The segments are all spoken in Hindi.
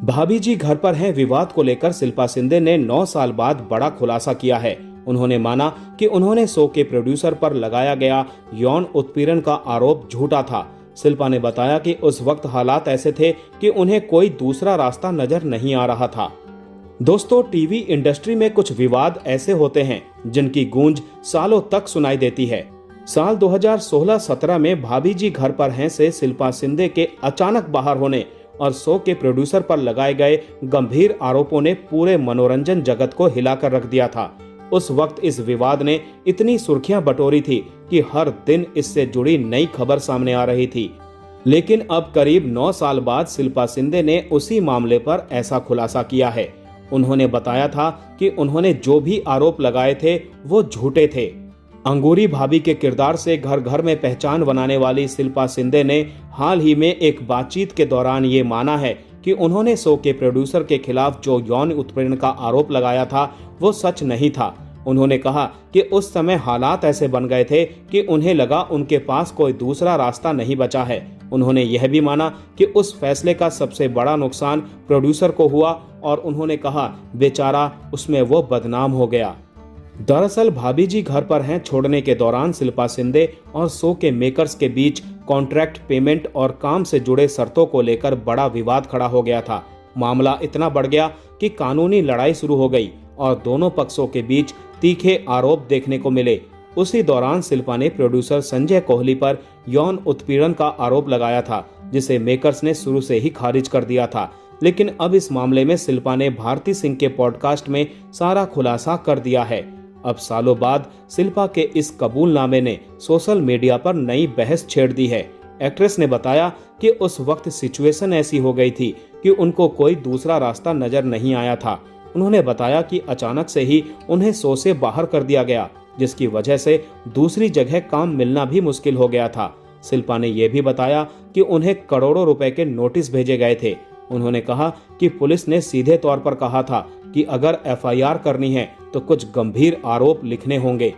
भाभी जी घर पर हैं विवाद को लेकर शिल्पा शिंदे ने 9 साल बाद बड़ा खुलासा किया है। उन्होंने माना कि उन्होंने शो के प्रोड्यूसर पर लगाया गया यौन उत्पीड़न का आरोप झूठा था। शिल्पा ने बताया कि उस वक्त हालात ऐसे थे कि उन्हें कोई दूसरा रास्ता नजर नहीं आ रहा था। दोस्तों, टीवी इंडस्ट्री में कुछ विवाद ऐसे होते हैं जिनकी गूंज सालों तक सुनाई देती है। साल 2016-17 में भाभी जी घर पर हैं से शिल्पा शिंदे के अचानक बाहर होने और शो के प्रोड्यूसर पर लगाए गए गंभीर आरोपों ने पूरे मनोरंजन जगत को हिलाकर रख दिया था। उस वक्त इस विवाद ने इतनी सुर्खियां बटोरी थी कि हर दिन इससे जुड़ी नई खबर सामने आ रही थी। लेकिन अब करीब 9 साल बाद शिल्पा शिंदे ने उसी मामले पर ऐसा खुलासा किया है। उन्होंने बताया था कि उन्होंने जो भी आरोप लगाए थे वो झूठे थे। अंगूरी भाभी के किरदार से घर घर में पहचान बनाने वाली शिल्पा शिंदे ने हाल ही में एक बातचीत के दौरान ये माना है कि उन्होंने शो के प्रोड्यूसर के खिलाफ जो यौन उत्पीड़न का आरोप लगाया था वो सच नहीं था। उन्होंने कहा कि उस समय हालात ऐसे बन गए थे कि उन्हें लगा उनके पास कोई दूसरा रास्ता नहीं बचा है। उन्होंने यह भी माना कि उस फैसले का सबसे बड़ा नुकसान प्रोड्यूसर को हुआ और उन्होंने कहा बेचारा उसमें वो बदनाम हो गया। दरअसल भाभी जी घर पर हैं छोड़ने के दौरान शिल्पा शिंदे और शो के मेकर्स के बीच कॉन्ट्रैक्ट पेमेंट और काम से जुड़े शर्तों को लेकर बड़ा विवाद खड़ा हो गया था। मामला इतना बढ़ गया कि कानूनी लड़ाई शुरू हो गई और दोनों पक्षों के बीच तीखे आरोप देखने को मिले। उसी दौरान शिल्पा ने प्रोड्यूसर संजय कोहली पर यौन उत्पीड़न का आरोप लगाया था, जिसे मेकर्स ने शुरू से ही खारिज कर दिया था। लेकिन अब इस मामले में शिल्पा ने भारती सिंह के पॉडकास्ट में सारा खुलासा कर दिया है। अब सालों बाद शिल्पा के इस कबूलनामे ने सोशल मीडिया पर नई बहस छेड़ दी है। एक्ट्रेस ने बताया कि उस वक्त सिचुएशन ऐसी हो गई थी कि उनको कोई दूसरा रास्ता नजर नहीं आया था। उन्होंने बताया कि अचानक से ही उन्हें शो से बाहर कर दिया गया, जिसकी वजह से दूसरी जगह काम मिलना भी मुश्किल हो गया था। शिल्पा ने यह भी बताया कि उन्हें करोड़ों रुपए के नोटिस भेजे गए थे। उन्होंने कहा कि पुलिस ने सीधे तौर पर कहा था कि अगर एफआईआर करनी है तो कुछ गंभीर आरोप लिखने होंगे।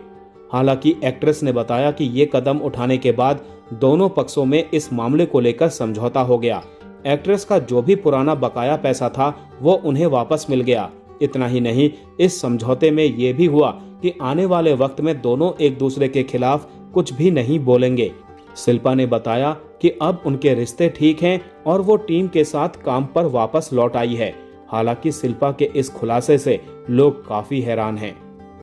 हालांकि एक्ट्रेस ने बताया कि ये कदम उठाने के बाद दोनों पक्षों में इस मामले को लेकर समझौता हो गया। एक्ट्रेस का जो भी पुराना बकाया पैसा था वो उन्हें वापस मिल गया। इतना ही नहीं, इस समझौते में ये भी हुआ कि आने वाले वक्त में दोनों एक दूसरे के खिलाफ कुछ भी नहीं बोलेंगे। शिल्पा ने बताया कि अब उनके रिश्ते ठीक हैं और वो टीम के साथ काम पर वापस लौट आई है। हालांकि शिल्पा के इस खुलासे से लोग काफी हैरान हैं।